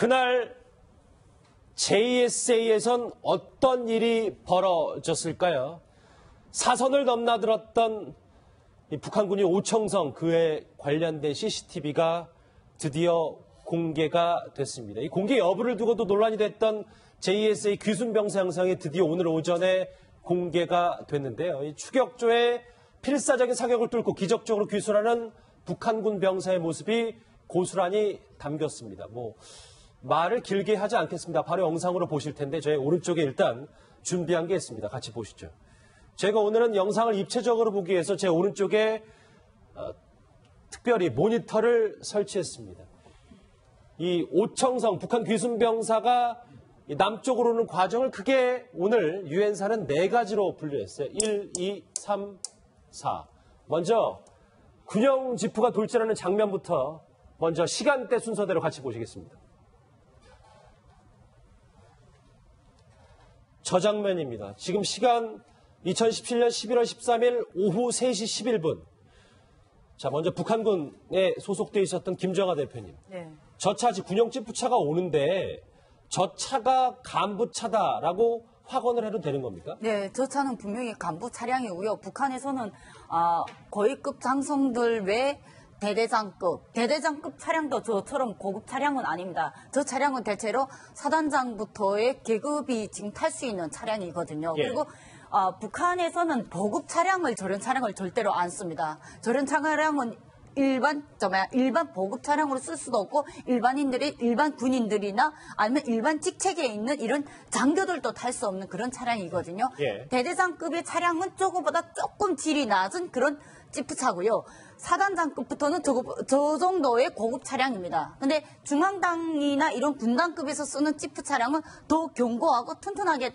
그날 JSA에선 어떤 일이 벌어졌을까요? 사선을 넘나들었던 이 북한군이 오청성 그에 관련된 CCTV가 드디어 공개가 됐습니다. 이 공개 여부를 두고도 논란이 됐던 JSA 귀순병사 영상이 드디어 오늘 오전에 공개가 됐는데요. 이 추격조의 필사적인 사격을 뚫고 기적적으로 귀순하는 북한군 병사의 모습이 고스란히 담겼습니다. 말을 길게 하지 않겠습니다. 바로 영상으로 보실 텐데 저희 오른쪽에 일단 준비한 게 있습니다. 같이 보시죠. 제가 오늘은 영상을 입체적으로 보기 위해서 제 오른쪽에 특별히 모니터를 설치했습니다. 이 오청성 북한 귀순병사가 남쪽으로 오는 과정을 크게 오늘 유엔사는 4가지로 분류했어요. 1, 2, 3, 4. 먼저 군용 지프가 돌진하는 장면부터 먼저 시간대 순서대로 같이 보시겠습니다. 저 장면입니다. 지금 시간 2017년 11월 13일 오후 3시 11분. 자, 먼저 북한군에 소속돼 있었던 김정하 대표님. 네. 저 차, 군용 지프차가 오는데 저 차가 간부 차다라고 확언을 해도 되는 겁니까? 네, 저 차는 분명히 간부 차량이고요. 북한에서는 거위급 장성들 외 대대장급 차량도 저처럼 고급 차량은 아닙니다. 저 차량은 대체로 사단장부터의 계급이 지금 탈 수 있는 차량이거든요. 예. 그리고 북한에서는 보급 차량을 저런 차량을 절대로 안 씁니다. 저런 차량은 일반 보급 차량으로 쓸 수도 없고 일반 군인들이나 아니면 일반 직책에 있는 이런 장교들도 탈 수 없는 그런 차량이거든요. 예. 대대장급의 차량은 저거보다 조금 질이 낮은 그런 지프차고요. 사단장급부터는 저 정도의 고급 차량입니다. 근데 중앙당이나 이런 군단급에서 쓰는 지프 차량은 더 견고하고 튼튼하게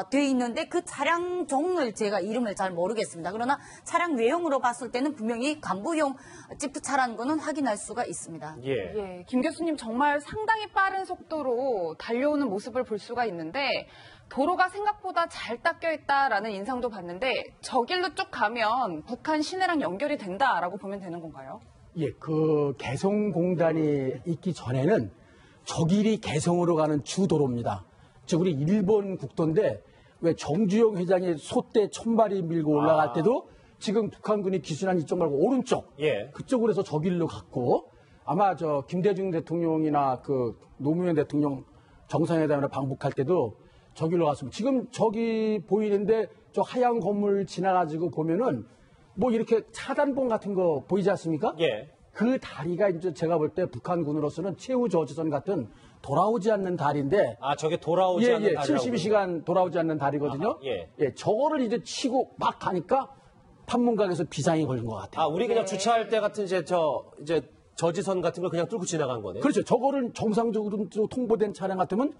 돼 있는데 그 차량 종을 제가 이름을 잘 모르겠습니다. 그러나 차량 외형으로 봤을 때는 분명히 간부용 지프차라는 거는 확인할 수가 있습니다. 예, 김 교수님 정말 상당히 빠른 속도로 달려오는 모습을 볼 수가 있는데 도로가 생각보다 잘 닦여 있다라는 인상도 봤는데 저 길로 쭉 가면 북한 시내랑 연결이 된다라고 보면 되는 건가요? 예, 그 개성공단이 있기 전에는 저 길이 개성으로 가는 주도로입니다. 즉 우리 일본 국도인데 왜 정주영 회장이 소떼 1000마리 밀고 올라갈 때도 지금 북한군이 기순한 이쪽 말고 오른쪽 그쪽으로 해서 저 길로 갔고 아마 저 김대중 대통령이나 그 노무현 대통령 정상회담으로 방북할 때도 저 길로 갔습니다. 지금 저기 보이는데 저 하얀 건물 지나가지고 보면은 뭐 이렇게 차단봉 같은 거 보이지 않습니까? 예. 그 다리가 이제 제가 볼 때 북한군으로서는 최후 저지선 같은 돌아오지 않는 다리인데. 저게 돌아오지 않는 다리라고. 72시간 돌아오지 않는 다리거든요. 저거를 이제 치고 막 가니까 판문각에서 비상이 걸린 것 같아요. 우리 그냥 주차할 때 같은 이제 저지선 같은 걸 그냥 뚫고 지나간 거네요. 그렇죠. 저거를 정상적으로 통보된 차량 같으면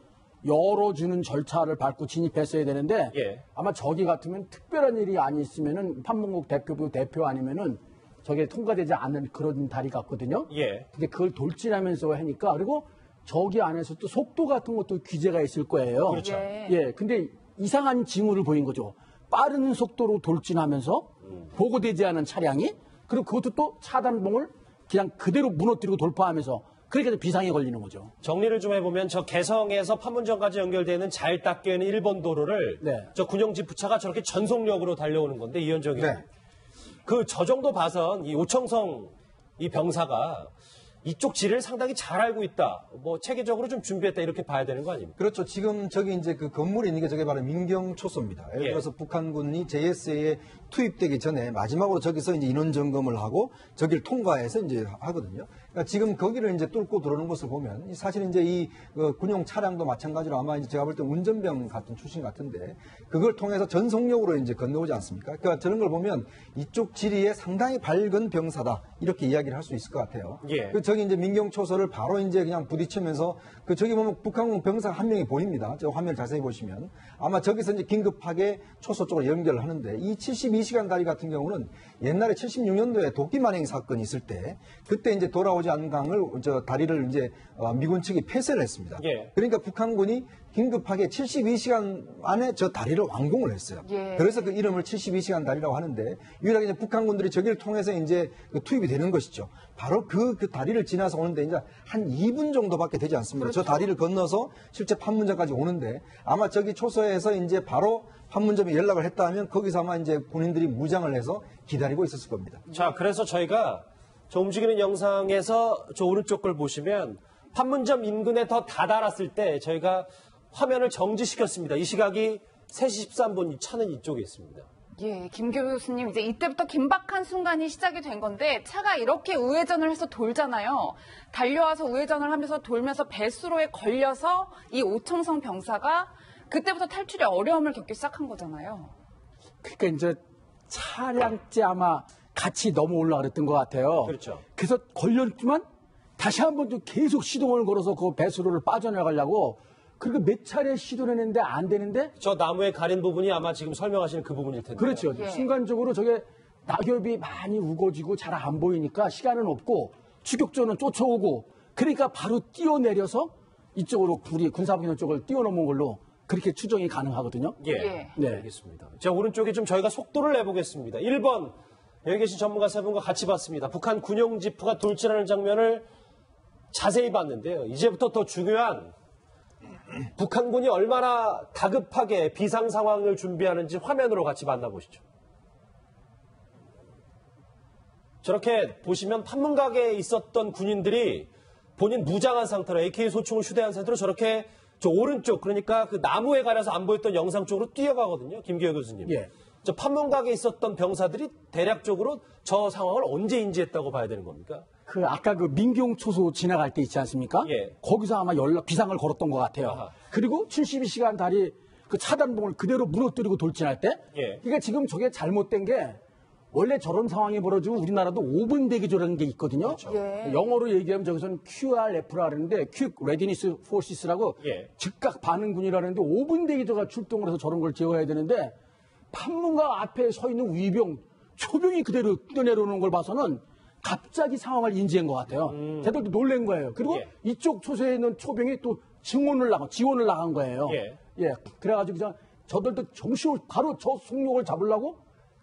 열어주는 절차를 밟고 진입했어야 되는데 아마 저기 같으면 특별한 일이 아니었으면은 판문국 대표 아니면은 저게 통과되지 않는 그런 다리 같거든요. 근데 그걸 돌진하면서 하니까 그리고 저기 안에서 또 속도 같은 것도 규제가 있을 거예요. 그렇죠. 근데 이상한 징후를 보인 거죠. 빠른 속도로 돌진하면서 보고되지 않은 차량이 그리고 그것도 또 차단봉을 그냥 그대로 무너뜨리고 돌파하면서 그러니까 비상에 걸리는 거죠. 정리를 좀 해보면 저 개성에서 판문점까지 연결되는 잘 닦여 있는 일본 도로를 저 군용 지프차가 저렇게 전속력으로 달려오는 건데 이현정이 저 정도 봐선 이 오청성 이 병사가 이쪽 지를 상당히 잘 알고 있다. 체계적으로 좀 준비했다 이렇게 봐야 되는 거 아닙니까? 그렇죠. 지금 저기 이제 그 건물이 있는 게 저게 바로 민경초소입니다. 예를 들어서 북한군이 JSA에 투입되기 전에 마지막으로 저기서 이제 인원 점검을 하고 저기를 통과해서 이제 하거든요. 그러니까 지금 거기를 이제 뚫고 들어오는 것을 보면 사실 이제 이 군용 차량도 마찬가지로 아마 이제 제가 볼 때 운전병 같은 출신 같은데 그걸 통해서 전속력으로 이제 건너오지 않습니까? 그러니까 저런 걸 보면 이쪽 지리에 상당히 밝은 병사다 이렇게 이야기를 할 수 있을 것 같아요. 저기 이제 민경초소를 바로 이제 그냥 부딪히면서 저기 보면 북한군 병사 한 명이 보입니다. 저 화면 자세히 보시면 아마 저기서 이제 긴급하게 초소 쪽으로 연결을 하는데 이 72시간 다리 같은 경우는 옛날에 76년도에 도끼 만행 사건이 있을 때 그때 이제 돌아오지 않은 강을 저 다리를 이제 미군 측이 폐쇄를 했습니다. 그러니까 북한군이 긴급하게 72시간 안에 저 다리를 완공을 했어요. 그래서 그 이름을 72시간 다리라고 하는데 유일하게 이제 북한군들이 저기를 통해서 이제 투입이 되는 것이죠. 바로 그 다리를 지나서 오는데 이제 한 2분 정도밖에 되지 않습니다. 저 다리를 건너서 실제 판문점까지 오는데 아마 저기 초소에서 이제 바로 판문점에 연락을 했다 하면 거기서 아마 이제 군인들이 무장을 해서 기다리고 있었을 겁니다. 자, 그래서 저희가 저 움직이는 영상에서 저 오른쪽 걸 보시면 판문점 인근에 더 다다랐을 때 저희가 화면을 정지시켰습니다. 이 시각이 3시 13분, 차는 이쪽에 있습니다. 예, 김 교수님, 이제 이때부터 긴박한 순간이 시작이 된 건데, 차가 이렇게 우회전을 해서 돌잖아요. 달려와서 우회전을 하면서 돌면서 배수로에 걸려서 이 오청성 병사가 그때부터 탈출에 어려움을 겪기 시작한 거잖아요. 그러니까 이제 차량째 아마 같이 넘어 올라 그랬던 것 같아요. 그렇죠. 그래서 걸렸지만 다시 한 번 또 계속 시동을 걸어서 그 배수로를 빠져나가려고 그리고 몇 차례 시도를 했는데 안 되는데 저 나무에 가린 부분이 아마 지금 설명하시는 그 부분일 텐데. 그렇죠. 예. 순간적으로 저게 낙엽이 많이 우거지고 잘 안 보이니까 시간은 없고 추격전은 쫓아오고 그러니까 바로 뛰어내려서 이쪽으로 우리 군사분원 쪽을 뛰어넘은 걸로 그렇게 추정이 가능하거든요. 예. 예. 네. 알겠습니다. 자, 오른쪽에 좀 저희가 속도를 내보겠습니다. 1번, 여기 계신 전문가 세 분과 같이 봤습니다. 북한 군용 지프가 돌진하는 장면을 자세히 봤는데요. 이제부터 더 중요한 북한군이 얼마나 다급하게 비상 상황을 준비하는지 화면으로 같이 만나보시죠. 저렇게 보시면 판문각에 있었던 군인들이 본인 무장한 상태로 AK 소총을 휴대한 상태로 저렇게 저 오른쪽 그러니까 그 나무에 가려서 안 보였던 영상 쪽으로 뛰어가거든요. 김기호 교수님. 예. 저 판문각에 있었던 병사들이 대략적으로 저 상황을 언제 인지했다고 봐야 되는 겁니까? 그 아까 그 민경초소 지나갈 때 있지 않습니까? 예. 거기서 아마 비상을 걸었던 것 같아요. 아하. 그리고 72시간 다리 그 차단봉을 그대로 무너뜨리고 돌진할 때. 예. 그러니까 지금 저게 잘못된 게 원래 저런 상황이 벌어지면 우리나라도 5분 대기조라는 게 있거든요. 예. 영어로 얘기하면 저기서는 QRF라 하는데 Quick Readiness Forces라고 예. 즉각 반응군이라는데 5분 대기조가 출동을 해서 저런 걸 제어해야 되는데 판문각 앞에 서 있는 위병, 초병이 그대로 뛰어내려오는 걸 봐서는 갑자기 상황을 인지한 것 같아요. 쟤들도 놀란 거예요. 그리고 예. 이쪽 초소에 있는 초병이 또 지원을 나간 거예요. 예. 그래가지고 그냥 저들도 정신을 바로 저 속력을 잡으려고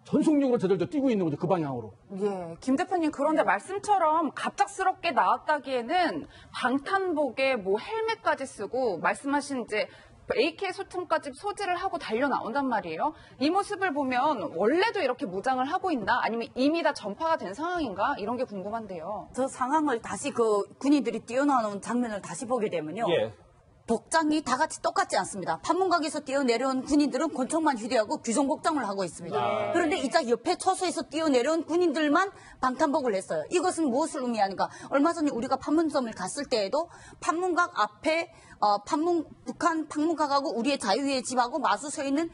전속력으로 저들도 뛰고 있는 거죠. 그 방향으로. 예, 김 대표님, 그런데 말씀처럼 갑작스럽게 나왔다기에는 방탄복에 뭐 헬멧까지 쓰고 말씀하신 이제 AK 소총까지 소지를 하고 달려 나온단 말이에요. 이 모습을 보면 원래도 이렇게 무장을 하고 있나? 아니면 이미 다 전파가 된 상황인가? 이런 게 궁금한데요. 저 상황을 다시 그 군인들이 뛰어나오는 장면을 다시 보게 되면요. 예. 복장이 다 같이 똑같지 않습니다. 판문각에서 뛰어내려온 군인들은 권총만 휴대하고 규정 복장을 하고 있습니다. 그런데 이자 옆에 초소에서 뛰어내려온 군인들만 방탄복을 했어요. 이것은 무엇을 의미하는가? 얼마 전에 우리가 판문점을 갔을 때에도 판문각 앞에 북한 판문각하고 우리의 자유의 집하고 마주 서 있는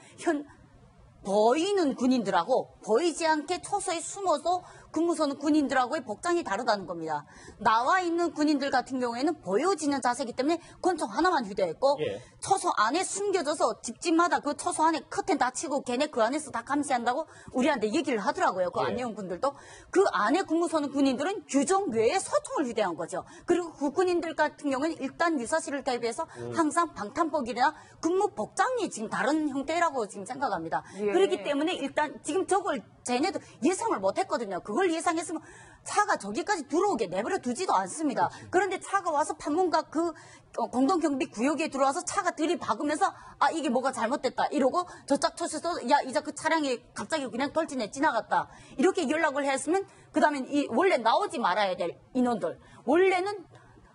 보이는 군인들하고 보이지 않게 초소에 숨어서 근무서는 군인들하고의 복장이 다르다는 겁니다. 나와 있는 군인들 같은 경우에는 보여지는 자세이기 때문에 권총 하나만 휴대했고 예. 초소 안에 숨겨져서 집집마다 그 초소 안에 커튼 다 치고 걔네 그 안에서 다 감시한다고 우리한테 얘기를 하더라고요. 그 예. 안내원분들도. 그 안에 근무서는 군인들은 규정 외에 소총을 휴대한 거죠. 그리고 그 군인들 같은 경우에는 일단 유사시를 대비해서 항상 방탄복이나 근무 복장이 지금 다른 형태라고 지금 생각합니다. 예. 그렇기 때문에 일단 지금 저걸 쟤네도 예상을 못했거든요. 그걸 예상했으면 차가 저기까지 들어오게 내버려 두지도 않습니다. 그런데 차가 와서 판문각 그 공동경비 구역에 들어와서 차가 들이박으면서 아 이게 뭐가 잘못됐다 이러고 저짝 초소에서 야 이제 그 차량이 갑자기 그냥 돌진해 지나갔다 이렇게 연락을 했으면 그다음에 이 원래 나오지 말아야 될 인원들 원래는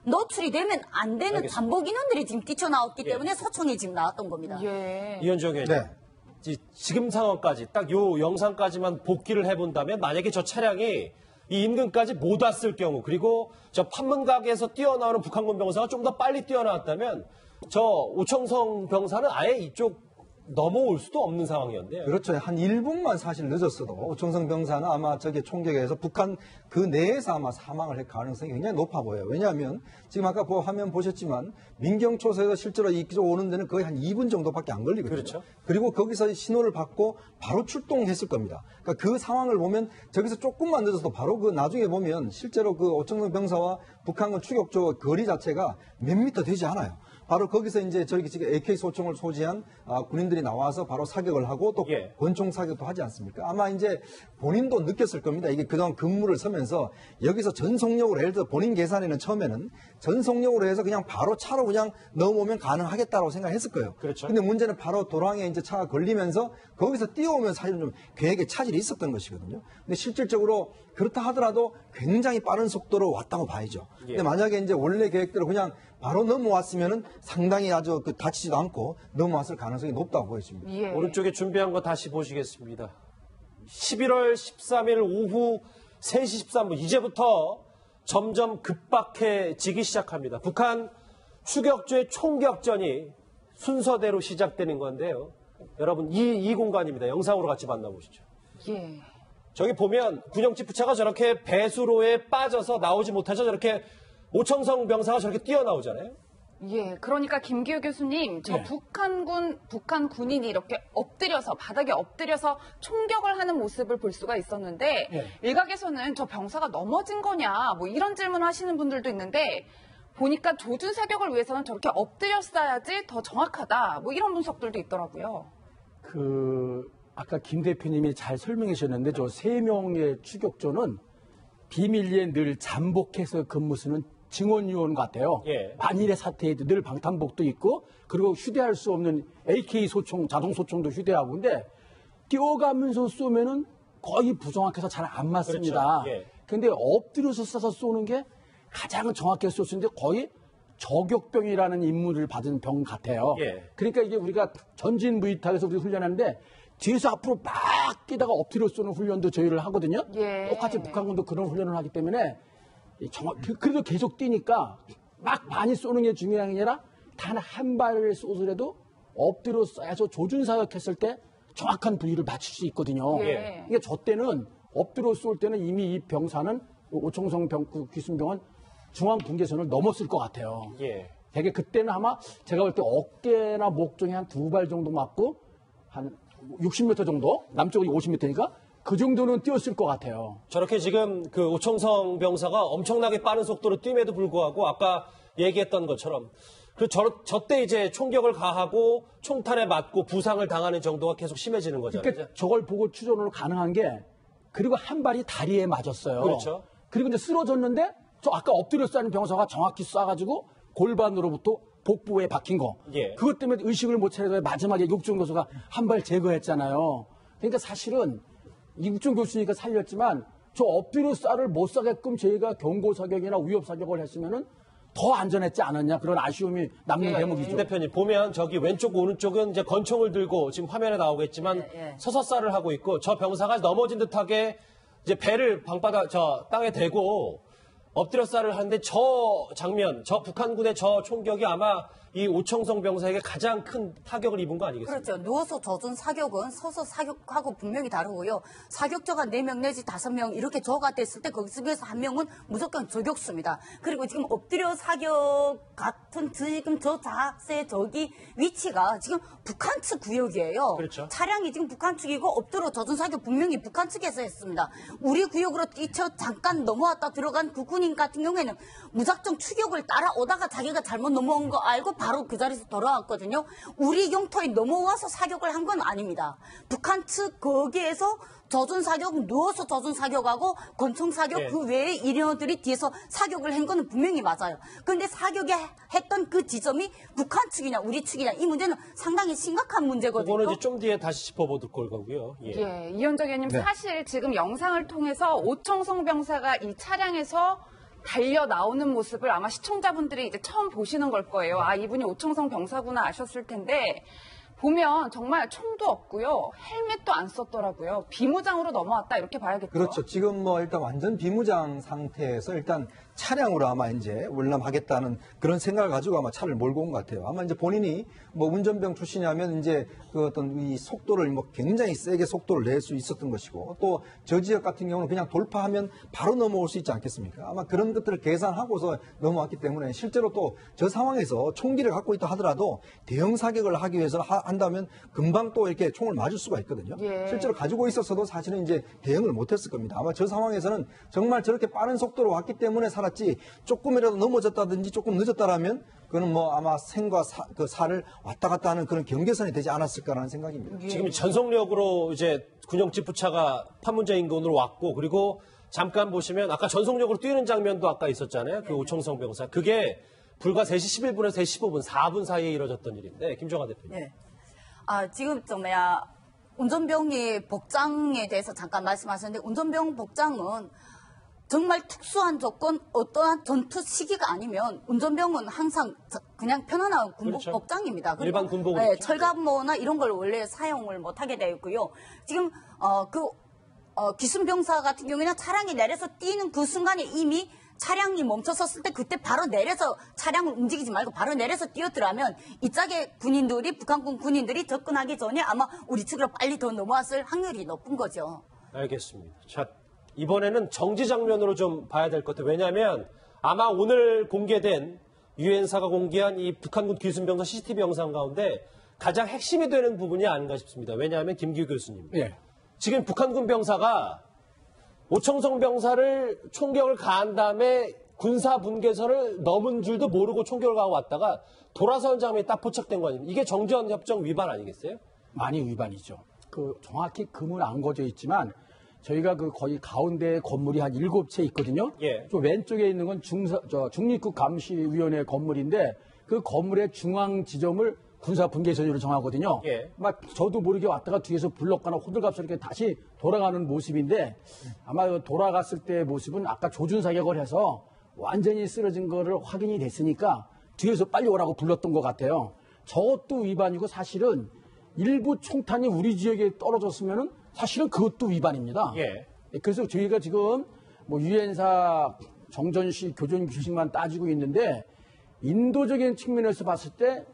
노출이 되면 안 되는 알겠습니다. 잠복 인원들이 지금 뛰쳐나왔기 예. 때문에 소총이 지금 나왔던 겁니다. 예. 이현정 의원님. 네. 지금 상황까지 딱 요 영상까지만 복기를 해본다면 만약에 저 차량이 이 인근까지 못 왔을 경우 그리고 저 판문각에서 뛰어나오는 북한군 병사가 좀 더 빨리 뛰어나왔다면 저 오청성 병사는 아예 이쪽 넘어올 수도 없는 상황이었네요. 그렇죠. 한 1분만 사실 늦었어도 오청성 병사는 아마 저게 총격에서 북한 그 내에서 아마 사망을 할 가능성이 굉장히 높아 보여요. 왜냐하면 지금 아까 화면 보셨지만 민경초소에서 실제로 이쪽 오는 데는 거의 한 2분 정도밖에 안 걸리거든요. 그렇죠. 그리고 거기서 신호를 받고 바로 출동했을 겁니다. 그러니까 그 상황을 보면 저기서 조금만 늦어도 바로 그 나중에 보면 실제로 그 오청성 병사와 북한군 추격조 거리 자체가 몇 미터 되지 않아요. 바로 거기서 이제 저기 지금 AK 소총을 소지한 군인들이 나와서 바로 사격을 하고 또 예. 권총 사격도 하지 않습니까? 아마 이제 본인도 느꼈을 겁니다. 이게 그동안 근무를 서면서 여기서 전속력으로 예를 들어 본인 계산에는 처음에는 전속력으로 해서 그냥 바로 차로 그냥 넘어오면 가능하겠다고 생각했을 거예요. 그렇죠. 근데 문제는 바로 도랑에 이제 차가 걸리면서 거기서 뛰어오면 사실은 좀 계획에 차질이 있었던 것이거든요. 근데 실질적으로 그렇다 하더라도 굉장히 빠른 속도로 왔다고 봐야죠. 예. 근데 만약에 이제 원래 계획대로 그냥 바로 넘어왔으면은 상당히 아주 다치지도 않고 넘어왔을 가능성이 높다고 보여집니다. 예. 오른쪽에 준비한 거 다시 보시겠습니다. 11월 13일 오후 3시 13분 이제부터 점점 급박해지기 시작합니다. 북한 추격조의 총격전이 순서대로 시작되는 건데요. 여러분 이 공간입니다. 영상으로 같이 만나보시죠. 예. 저기 보면 군용지프차가 저렇게 배수로에 빠져서 나오지 못하죠. 저렇게 오청성 병사가 저렇게 뛰어나오잖아요. 예, 그러니까 김기우 교수님, 저 네. 북한 군인이 이렇게 엎드려서, 바닥에 엎드려서 총격을 하는 모습을 볼 수가 있었는데, 네. 일각에서는 저 병사가 넘어진 거냐, 뭐 이런 질문을 하시는 분들도 있는데, 보니까 조준 사격을 위해서는 저렇게 엎드렸어야지 더 정확하다, 뭐 이런 분석들도 있더라고요. 아까 김 대표님이 잘 설명해 주셨는데 저 3명의 추격조는 비밀리에 늘 잠복해서 근무 쓰는 증원요원 같아요. 예. 만일의 사태에도 늘 방탄복도 있고 그리고 휴대할 수 없는 AK 소총, 자동 소총도 휴대하고 근데 뛰어가면서 쏘면은 거의 부정확해서 잘 안 맞습니다. 그렇죠. 예. 근데 엎드려서 쏴서 쏘는 게 가장 정확하게 쏘는데 거의 저격병이라는 임무를 받은 병 같아요. 예. 그러니까 이게 우리가 전진 무이탁에서 우리 훈련하는데 뒤에서 앞으로 막 뛰다가 엎드려 쏘는 훈련도 저희를 하거든요. 예. 똑같이 북한군도 그런 훈련을 하기 때문에 그래도 계속 뛰니까 막 많이 쏘는 게 중요한 게 아니라 단 한 발을 쏘더라도 엎드려 쏴서 조준 사격했을 때 정확한 부위를 맞출 수 있거든요. 예. 그러니까 저 때는 엎드려 쏠 때는 이미 이 병사는 오청성 귀순병은 중앙 분계선을 넘었을 것 같아요. 예. 되게 그때는 아마 제가 볼 때 어깨나 목 중에 한 2발 정도 맞고 한 60m 정도 남쪽이 50m니까 그 정도는 뛰었을 것 같아요. 저렇게 지금 그 오청성 병사가 엄청나게 빠른 속도로 뛴에도 불구하고 아까 얘기했던 것처럼 저때 이제 총격을 가하고 총탄에 맞고 부상을 당하는 정도가 계속 심해지는 거잖아요. 그러니까 저걸 보고 추론으로 가능한 게 그리고 한 발이 다리에 맞았어요. 그렇죠. 그리고 이제 쓰러졌는데 저 아까 엎드려 쏴는 병사가 정확히 쏴가지고 골반으로부터 복부에 박힌 거. 예. 그것 때문에 의식을 못 차리다가 마지막에 육종 교수가 한 발 제거했잖아요. 그러니까 사실은 육종 교수니까 살렸지만 저 엎드려 쏴를 못 쏴게끔 저희가 경고 사격이나 위협 사격을 했으면은 더 안전했지 않았냐 그런 아쉬움이 남는 대목이죠. 김 대표님 보면 저기 왼쪽 오른쪽은 이제 권총을 들고 지금 화면에 나오겠지만 서서 쌀을 하고 있고 저 병사가 넘어진 듯하게 이제 배를 방바닥 저 땅에 대고 엎드려 쌀을 하는데 저 장면, 저 북한군의 저 총격이 아마 이 오청성 병사에게 가장 큰 타격을 입은 거 아니겠습니까? 그렇죠. 누워서 젖은 사격은 서서 사격하고 분명히 다르고요. 사격자가 4명 내지 5명 이렇게 저가 됐을 때 거기서 한 명은 무조건 저격수입니다. 그리고 지금 엎드려 사격 같은 지금 저 자세 저기 위치가 지금 북한 측 구역이에요. 그렇죠. 차량이 지금 북한 측이고 엎드려 젖은 사격 분명히 북한 측에서 했습니다. 우리 구역으로 뛰쳐 잠깐 넘어왔다 들어간 그 군인 같은 경우에는 무작정 추격을 따라오다가 자기가 잘못 넘어온 거 알고 바로 그 자리에서 돌아왔거든요. 우리 영토에 넘어와서 사격을 한 건 아닙니다. 북한 측 거기에서 젖은 사격, 누워서 젖은 사격하고 권총 사격 예. 그 외에 인여들이 뒤에서 사격을 한 거는 분명히 맞아요. 그런데 사격에 했던 그 지점이 북한 측이냐 우리 측이냐 이 문제는 상당히 심각한 문제거든요. 그거는 이제 좀 뒤에 다시 짚어보도록 걸 거고요. 예. 예, 이현정 의원님 사실 지금 영상을 통해서 오청성 병사가 이 차량에서 달려 나오는 모습을 아마 시청자분들이 이제 처음 보시는 걸 거예요. 아, 이분이 오청성 병사구나 아셨을 텐데 보면 정말 총도 없고요. 헬멧도 안 썼더라고요. 비무장으로 넘어왔다 이렇게 봐야겠죠. 그렇죠. 지금 뭐 일단 완전 비무장 상태에서 일단 차량으로 아마 이제 월남하겠다는 그런 생각을 가지고 아마 차를 몰고 온 것 같아요. 아마 이제 본인이 뭐 운전병 출신이라면 이제 그 어떤 이 속도를 뭐 굉장히 세게 속도를 낼 수 있었던 것이고 또 저 지역 같은 경우는 그냥 돌파하면 바로 넘어올 수 있지 않겠습니까? 아마 그런 것들을 계산하고서 넘어왔기 때문에 실제로 또 저 상황에서 총기를 갖고 있다 하더라도 대형 사격을 하기 위해서 한다면 금방 또 이렇게 총을 맞을 수가 있거든요. 예. 실제로 가지고 있었어도 사실은 이제 대응을 못했을 겁니다. 아마 저 상황에서는 정말 저렇게 빠른 속도로 왔기 때문에 사라진 나갔지 조금이라도 넘어졌다든지 조금 늦었다라면 그거는 뭐 아마 생과 그 사를 왔다 갔다 하는 그런 경계선이 되지 않았을까라는 생각입니다. 지금 전속력으로 이제 군용 지프차가 판문점 인근으로 왔고 그리고 잠깐 보시면 아까 전속력으로 뛰는 장면도 아까 있었잖아요. 그 오청성 병사. 그게 불과 3시 11분에서 3시 15분, 4분 사이에 이뤄졌던 일인데 김정하 대표님. 네. 지금 운전병의 복장에 대해서 잠깐 말씀하셨는데 운전병 복장은 정말 특수한 조건, 어떠한 전투 시기가 아니면 운전병은 항상 그냥 편안한 군복 그렇죠. 복장입니다. 그리고, 일반 군복으로 네, 입죠. 철갑모나 이런 걸 원래 사용을 못하게 되어 있고요. 지금 기순병사 같은 경우에는 차량이 내려서 뛰는 그 순간에 이미 차량이 멈춰섰을 때 그때 바로 내려서 차량을 움직이지 말고 바로 내려서 뛰어들어가면 이쪽에 북한군 군인들이 접근하기 전에 아마 우리 측으로 빨리 더 넘어왔을 확률이 높은 거죠. 알겠습니다. 자, 이번에는 정지 장면으로 좀 봐야 될 것 같아요. 왜냐하면 아마 오늘 공개된 유엔사가 공개한 이 북한군 기순병사 CCTV 영상 가운데 가장 핵심이 되는 부분이 아닌가 싶습니다. 왜냐하면 김기우 교수님. 예. 지금 북한군 병사가 오청성 병사를 총격을 가한 다음에 군사 분계선을 넘은 줄도 모르고 총격을 가고 왔다가 돌아서는 장면이 딱 포착된 거 아닙니까? 이게 정전 협정 위반 아니겠어요? 많이 위반이죠. 정확히 금은 안 거져 있지만 저희가 거의 가운데 건물이 한 7채 있거든요. 예. 저 왼쪽에 있는 건 중립국 감시위원회 건물인데 그 건물의 중앙 지점을 군사 분계선으로 정하거든요. 예. 막 저도 모르게 왔다가 뒤에서 불렀거나 호들갑을 이렇게 다시 돌아가는 모습인데 아마 돌아갔을 때의 모습은 아까 조준 사격을 해서 완전히 쓰러진 거를 확인이 됐으니까 뒤에서 빨리 오라고 불렀던 것 같아요. 저것도 위반이고 사실은 일부 총탄이 우리 지역에 떨어졌으면은 사실은 그것도 위반입니다. 예. 그래서 저희가 지금 유엔사 정전시 교전 규칙만 따지고 있는데 인도적인 측면에서 봤을 때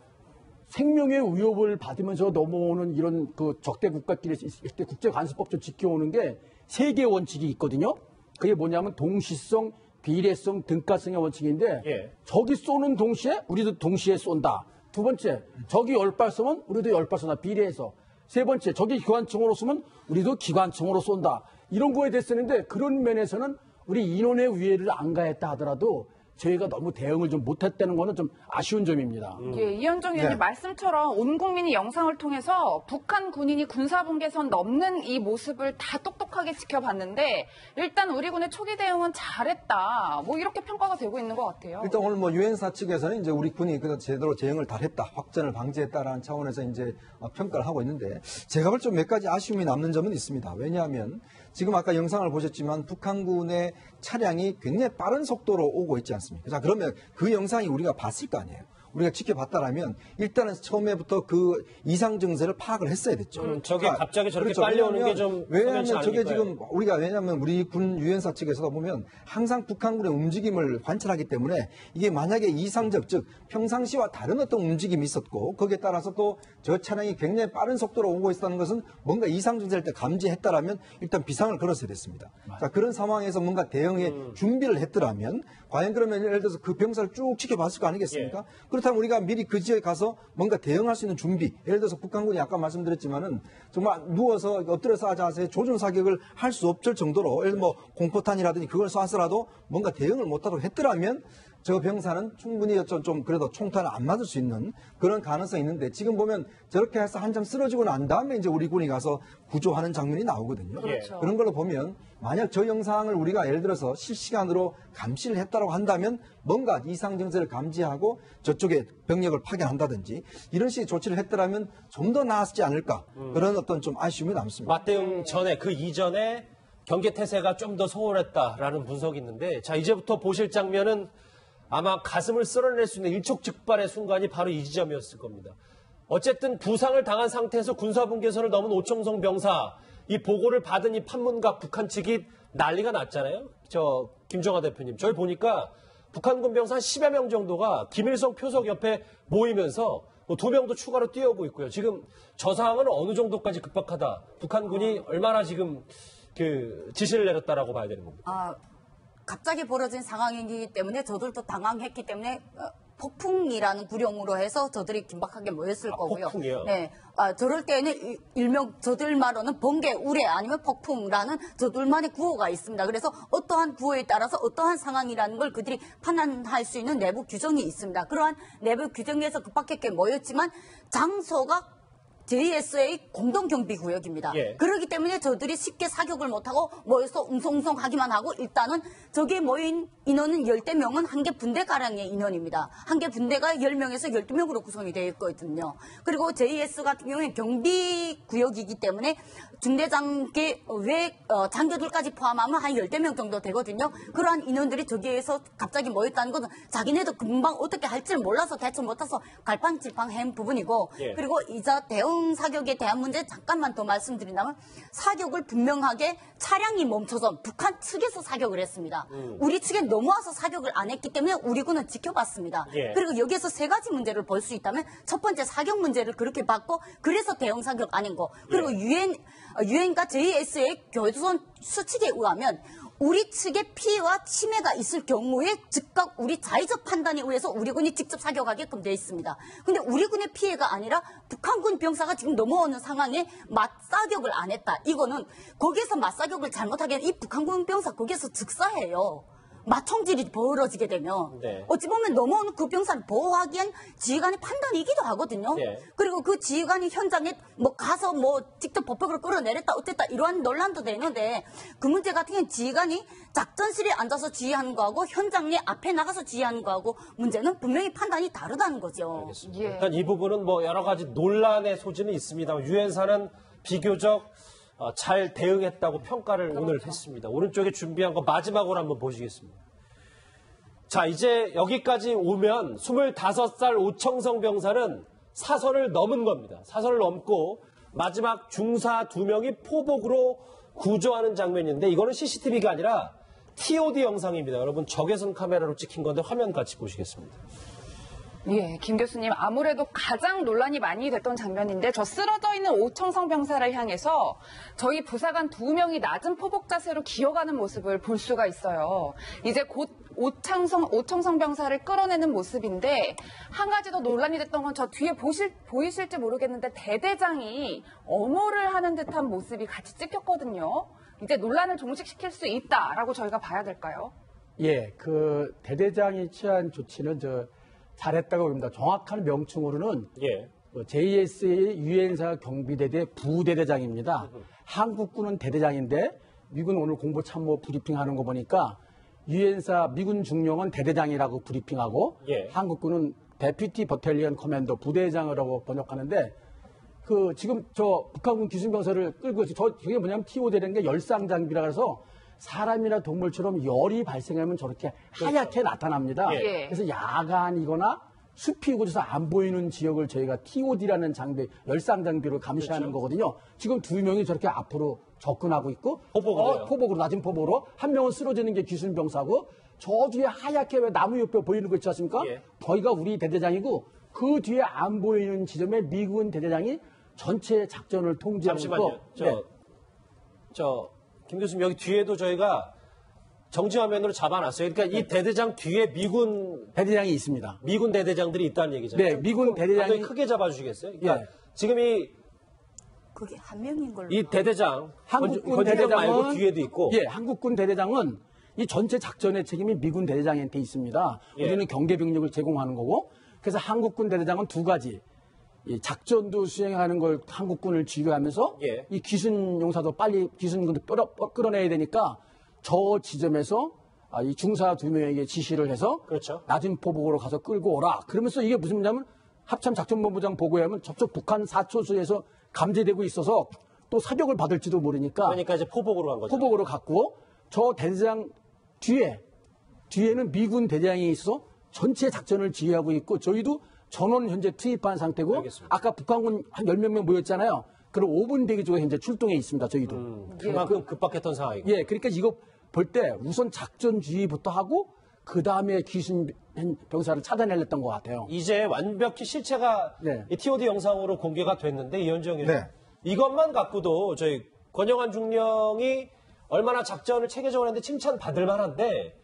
생명의 위협을 받으면서 넘어오는 이런 적대 국가끼리 있을 때 국제관습법도 지켜오는 게 3개의 원칙이 있거든요. 그게 뭐냐면 동시성, 비례성, 등가성의 원칙인데 예. 적이 쏘는 동시에 우리도 동시에 쏜다. 두 번째, 적이 10발 쏘면 우리도 10발 쏜다. 비례해서. 세 번째, 적이 기관총으로 쏘면 우리도 기관총으로 쏜다. 이런 거에 대해서는데 그런 면에서는 우리 인원의 위해를 안 가했다 하더라도 저희가 너무 대응을 좀 못했다는 거는 좀 아쉬운 점입니다. 예, 이현정 의원님 네. 말씀처럼 온 국민이 영상을 통해서 북한 군인이 군사분계선 넘는 이 모습을 다 똑똑하게 지켜봤는데 일단 우리 군의 초기 대응은 잘했다. 이렇게 평가가 되고 있는 것 같아요. 일단 오늘 유엔사 측에서는 이제 우리 군이 제대로 대응을 잘했다, 확전을 방지했다라는 차원에서 이제 평가를 하고 있는데 제가 볼 좀 몇 가지 아쉬움이 남는 점은 있습니다. 왜냐하면 지금 아까 영상을 보셨지만 북한군의 차량이 굉장히 빠른 속도로 오고 있지 않습니까? 자, 그러면 그 영상이 우리가 봤을 거 아니에요. 우리가 지켜봤다라면 일단은 처음에부터 그 이상 증세를 파악을 했어야 됐죠. 저게 갑자기 저렇게 그렇죠. 빨리 오는 게 좀 왜냐하면 서면치 저게 않으니까요. 지금 왜냐하면 우리 군 유엔사 측에서도 보면 항상 북한군의 움직임을 관찰하기 때문에 이게 만약에 이상적 즉 평상시와 다른 어떤 움직임이 있었고 거기에 따라서 또 저 차량이 굉장히 빠른 속도로 오고 있다는 것은 뭔가 이상 증세를 때 감지했다라면 일단 비상을 걸었어야 됐습니다. 자, 그런 상황에서 뭔가 대응에 준비를 했더라면 과연 그러면 예를 들어서 그 병사를 쭉 지켜봤을 거 아니겠습니까? 그렇다면 우리가 미리 그 지역에 가서 뭔가 대응할 수 있는 준비, 예를 들어서 북한군이 아까 말씀드렸지만은 정말 누워서 엎드려서 자세히 조준 사격을 할 수 없을 정도로 예를 들어 뭐 공포탄이라든지 그걸 쏴서라도 뭔가 대응을 못하도록 했더라면 저 병사는 충분히 좀 그래도 총탄을 안 맞을 수 있는 그런 가능성이 있는데 지금 보면 저렇게 해서 한참 쓰러지고 난 다음에 이제 우리 군이 가서 구조하는 장면이 나오거든요. 그렇죠. 그런 걸로 보면 만약 저 영상을 우리가 예를 들어서 실시간으로 감시를 했다고 한다면 뭔가 이상 증세를 감지하고 저쪽에 병력을 파견한다든지 이런 식의 조치를 했더라면 좀 더 나았지 않을까 그런 어떤 좀 아쉬움이 남습니다. 맞대응 전에 그 이전에 경계 태세가 좀 더 소홀했다라는 분석이 있는데 자 이제부터 보실 장면은 아마 가슴을 쓸어낼 수 있는 일촉즉발의 순간이 바로 이 지점이었을 겁니다. 어쨌든 부상을 당한 상태에서 군사분계선을 넘은 오청성 병사 이 보고를 받은 이 판문각 북한 측이 난리가 났잖아요. 김정하 대표님 저희 보니까 북한군 병사 한 10여 명 정도가 김일성 표석 옆에 모이면서 2명도 추가로 뛰어오고 있고요. 지금 저 상황은 어느 정도까지 급박하다. 북한군이 얼마나 지금 지시를 내렸다라고 봐야 되는 겁니다. 갑자기 벌어진 상황이기 때문에 저들도 당황했기 때문에 폭풍이라는 구령으로 해서 저들이 긴박하게 모였을 거고요. 폭풍이요? 네. 저럴 때는 일명 저들 말로는 번개, 우레 아니면 폭풍이라는 저들만의 구호가 있습니다. 그래서 어떠한 구호에 따라서 어떠한 상황이라는 걸 그들이 판단할 수 있는 내부 규정이 있습니다. 그러한 내부 규정에서 급박하게 모였지만 장소가 JSA 공동경비구역입니다. 예. 그렇기 때문에 저들이 쉽게 사격을 못하고 모여서 웅성웅성 하기만 하고 일단은 저기에 모인 인원은 10대명은 한 개 분대가량의 인원입니다. 한 개 분대가 10명에서 12명으로 구성이 되어 있거든요. 그리고 JS 같은 경우에 경비구역이기 때문에 중대장계 외 장교들까지 포함하면 한 10대명 정도 되거든요. 그러한 인원들이 저기에서 갑자기 모였다는 것은 자기네도 금방 어떻게 할지를 몰라서 대처 못해서 갈팡질팡한 부분이고 예. 그리고 이자 대응 사격에 대한 문제 잠깐만 더 말씀드린다면 사격을 분명하게 차량이 멈춰서 북한 측에서 사격을 했습니다. 우리 측에 넘어와서 사격을 안 했기 때문에 우리 군은 지켜봤습니다. 예. 그리고 여기에서 세 가지 문제를 볼 수 있다면 첫 번째 사격 문제를 그렇게 봤고 그래서 대응 사격 아닌 거 그리고 유엔과 JS의 교도선 수칙에 의하면 우리 측에 피해와 침해가 있을 경우에 즉각 우리 자의적 판단에 의해서 우리 군이 직접 사격하게끔 되어 있습니다. 근데 우리 군의 피해가 아니라 북한군 병사가 지금 넘어오는 상황에 맞사격을 안 했다. 이거는 거기에서 맞사격을 잘못하게 이 북한군 병사 거기에서 즉사해요. 맞총질이 벌어지게 되면 네. 어찌 보면 넘어오는 그 병사를 보호하기엔 지휘관의 판단이기도 하거든요. 네. 그리고 그 지휘관이 현장에 뭐 가서 뭐 직접 법벽을 끌어내렸다 어땠다 이러한 논란도 되는데 그 문제 같은 경우는 지휘관이 작전실에 앉아서 지휘하는 거하고 현장에 앞에 나가서 지휘하는 거하고 문제는 분명히 판단이 다르다는 거죠. 알겠습니다. 예. 일단 이 부분은 뭐 여러 가지 논란의 소지는 있습니다. 유엔사는 비교적 잘 대응했다고 평가를 오늘 했습니다. 오른쪽에 준비한 거 마지막으로 한번 보시겠습니다. 자, 이제 여기까지 오면 25살 오청성 병사는 사선을 넘은 겁니다. 사선을 넘고 마지막 중사 2명이 포복으로 구조하는 장면인데 이거는 CCTV가 아니라 TOD 영상입니다. 여러분 적외선 카메라로 찍힌 건데 화면 같이 보시겠습니다. 예, 김 교수님 아무래도 가장 논란이 많이 됐던 장면인데 저 쓰러져 있는 오청성 병사를 향해서 저희 부사관 2명이 낮은 포복 자세로 기어가는 모습을 볼 수가 있어요. 이제 곧 오청성 병사를 끌어내는 모습인데 한 가지 더 논란이 됐던 건 저 뒤에 보이실지 모르겠는데 대대장이 엄호를 하는 듯한 모습이 같이 찍혔거든요. 이제 논란을 종식시킬 수 있다라고 저희가 봐야 될까요? 예, 그 대대장이 취한 조치는 잘했다고 봅니다. 정확한 명칭으로는 예. JS의 유엔사 경비대대 부대대장입니다. 한국군은 대대장인데 미군 오늘 공보참모 브리핑하는 거 보니까 유엔사 미군 중령은 대대장이라고 브리핑하고 예. 한국군은 데피티 버텔리언 커맨더 부대장이라고 번역하는데 지금 저 북한군 기순병사를 끌고 저게 뭐냐면 TOD라는 게 열상 장비라 해서 사람이나 동물처럼 열이 발생하면 저렇게 하얗게 나타납니다. 예. 그래서 야간이거나 숲이 고져서 안 보이는 지역을 저희가 TOD라는 장비, 열상 장비로 감시하는 거거든요. 지금 2명이 저렇게 앞으로 접근하고 있고 포복으로요? 포복으로 낮은 포복으로 한 명은 쓰러지는 게 기순병사고 저 뒤에 하얗게 왜 나무 옆에 보이는 거 있지 않습니까? 예. 거기가 우리 대대장이고 그 뒤에 안 보이는 지점에 미군 대대장이 전체 작전을 통제하고 잠시만요. 있고 김 교수님 여기 뒤에도 저희가 정지 화면으로 잡아놨어요. 그러니까 이 대대장 뒤에 미군 대대장이 있습니다. 대대장들이 있다는 얘기잖아요. 네, 미군 대대장이- 상당히 크게 잡아주시겠어요? 그러니까 예. 지금 그게 한 명인 걸로. 이 대대장 한국군 건조장 대대장은 말고 뒤에도 있고 예, 한국군 대대장은 이 전체 작전의 책임이 미군 대대장한테 있습니다. 예. 우리는 경계 병력을 제공하는 거고 그래서 한국군 대대장은 2가지 이 작전도 수행하는 걸 한국군을 지휘하면서 예. 이 기순 용사도 빨리 기순군도 끌어내야 되니까 저 지점에서 이 중사 2명에게 지시를 해서 그렇죠. 낮은 포복으로 가서 끌고 오라. 그러면서 이게 무슨 말이냐면 합참작전본부장 보고에 하면 저쪽 북한 사초수에서 감지되고 있어서 또 사격을 받을지도 모르니까 그러니까 이제 포복으로 간 거죠. 포복으로 갔고 저 대대장 뒤에는 미군 대대장이 있어 전체 작전을 지휘하고 있고 저희도 전원 현재 투입한 상태고 알겠습니다. 아까 북한군 한 10몇 명 모였잖아요. 그럼 5분 대기 중에 현재 출동해 있습니다. 저희도. 그만큼 급박했던 상황이고. 예, 그러니까 이거 볼 때 우선 작전 지휘부터 하고 그 다음에 귀신 병사를 찾아내렸던 것 같아요. 이제 완벽히 실체가 네. 이 TOD 영상으로 공개가 됐는데 이현정 의원 네. 이것만 갖고도 저희 권영환 중령이 얼마나 작전을 체계적으로 했는데 칭찬받을 만한데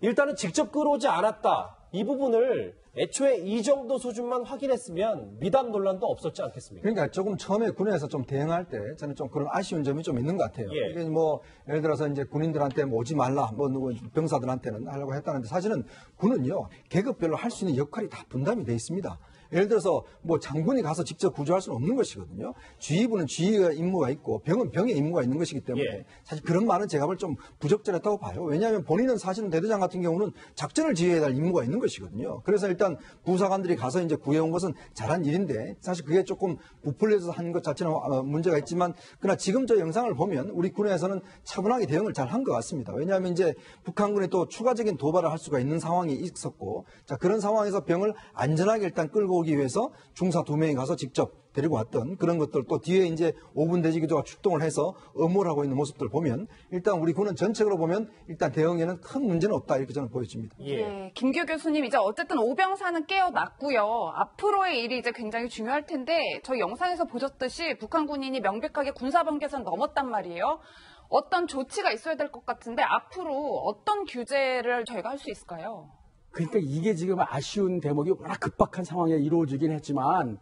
일단은 직접 끌어오지 않았다. 이 부분을 애초에 이 정도 수준만 확인했으면 미담 논란도 없었지 않겠습니까? 그러니까 조금 처음에 군에서 좀 대응할 때 저는 좀 그런 아쉬운 점이 좀 있는 것 같아요. 예. 이게 뭐 예를 들어서 이제 군인들한테 뭐 오지 말라, 뭐 누구 병사들한테는 하려고 했다는데 사실은 군은요 계급별로 할 수 있는 역할이 다 분담이 돼 있습니다. 예를 들어서 뭐 장군이 가서 직접 구조할 수는 없는 것이거든요. 지휘부는 지휘의 임무가 있고 병은 병의 임무가 있는 것이기 때문에 예. 사실 그런 말은 제가 볼 좀 부적절했다고 봐요. 왜냐하면 본인은 사실은 대대장 같은 경우는 작전을 지휘해야 할 임무가 있는 것이거든요. 그래서 일단 부사관들이 가서 이제 구해온 것은 잘한 일인데 사실 그게 조금 부풀려서 한 것 자체는 문제가 있지만 그러나 지금 저 영상을 보면 우리 군에서는 차분하게 대응을 잘 한 것 같습니다. 왜냐하면 이제 북한군이 또 추가적인 도발을 할 수가 있는 상황이 있었고 자 그런 상황에서 병을 안전하게 일단 끌고 오기 위해서 중사 2명이 가서 직접 데리고 왔던 그런 것들 또 뒤에 이제 5분 대지기도가 출동을 해서 업무를 하고 있는 모습들 보면 일단 우리 군은 전체적으로 보면 일단 대응에는 큰 문제는 없다 이렇게 저는 보여집니다. 예, 김규 교수님 이제 어쨌든 오병사는 깨어났고요. 앞으로의 일이 이제 굉장히 중요할 텐데 저희 영상에서 보셨듯이 북한 군인이 명백하게 군사범계선 넘었단 말이에요. 어떤 조치가 있어야 될 것 같은데 앞으로 어떤 규제를 저희가 할 수 있을까요? 그러니까 이게 지금 아쉬운 대목이 워낙 급박한 상황에 이루어지긴 했지만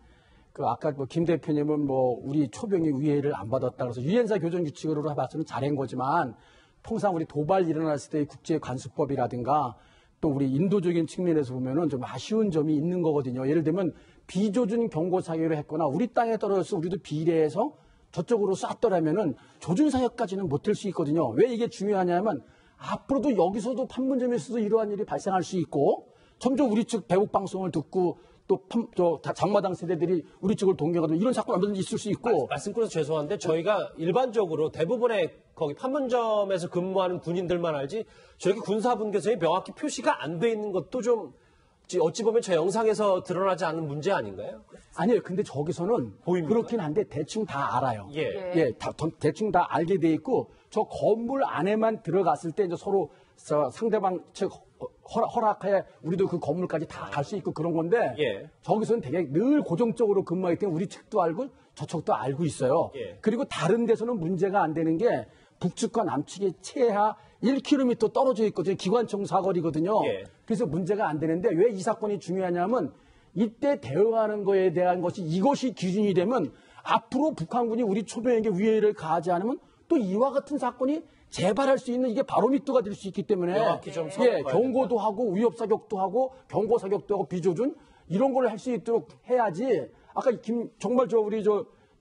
그 아까 뭐 김 대표님은 뭐 우리 초병이 위해를 안 받았다 그래서 유엔사 교전 규칙으로 봐서는 잘한 거지만 통상 우리 도발 일어났을 때의 국제 관수법이라든가 또 우리 인도적인 측면에서 보면은 좀 아쉬운 점이 있는 거거든요. 예를 들면 비조준 경고 사격을 했거나 우리 땅에 떨어져서 우리도 비례해서 저쪽으로 쐈더라면은 조준 사격까지는 못 할 수 있거든요. 왜 이게 중요하냐면 앞으로도 여기서도 판문점에서도 이러한 일이 발생할 수 있고 점점 우리 측 배국 방송을 듣고 또 장마당 세대들이 우리 측을 동경하는 이런 사건 얼마든지 있을 수 있고 말씀 끊어서 죄송한데 저희가 일반적으로 대부분의 거기 판문점에서 근무하는 군인들만 알지 저기 군사분계선이 명확히 표시가 안 돼 있는 것도 좀 어찌 보면 저 영상에서 드러나지 않는 문제 아닌가요? 아니에요. 근데 저기서는 보입니까? 그렇긴 한데 대충 다 알아요. 예. 대충 다 알게 돼 있고 저 건물 안에만 들어갔을 때 이제 서로 상대방 측 허락하에 우리도 그 건물까지 다 갈 수 있고 그런 건데 예. 저기서는 되게 늘 고정적으로 근무하기 때문에 우리 측도 알고 저쪽도 알고 있어요. 예. 그리고 다른 데서는 문제가 안 되는 게 북측과 남측이 최하 1km 떨어져 있거든요. 기관총 사거리거든요. 예. 그래서 문제가 안 되는데 왜 이 사건이 중요하냐면 이때 대응하는 거에 대한 것이 이것이 기준이 되면 앞으로 북한군이 우리 초병에게 위해를 가하지 않으면 또 이와 같은 사건이 재발할 수 있는 이게 바로미터가 될 수 있기 때문에 명확히 좀 선언해야 경고도 하고 위협 사격도 하고 경고 사격도 하고 비조준 이런 걸 할 수 있도록 해야지. 아까 정말 우리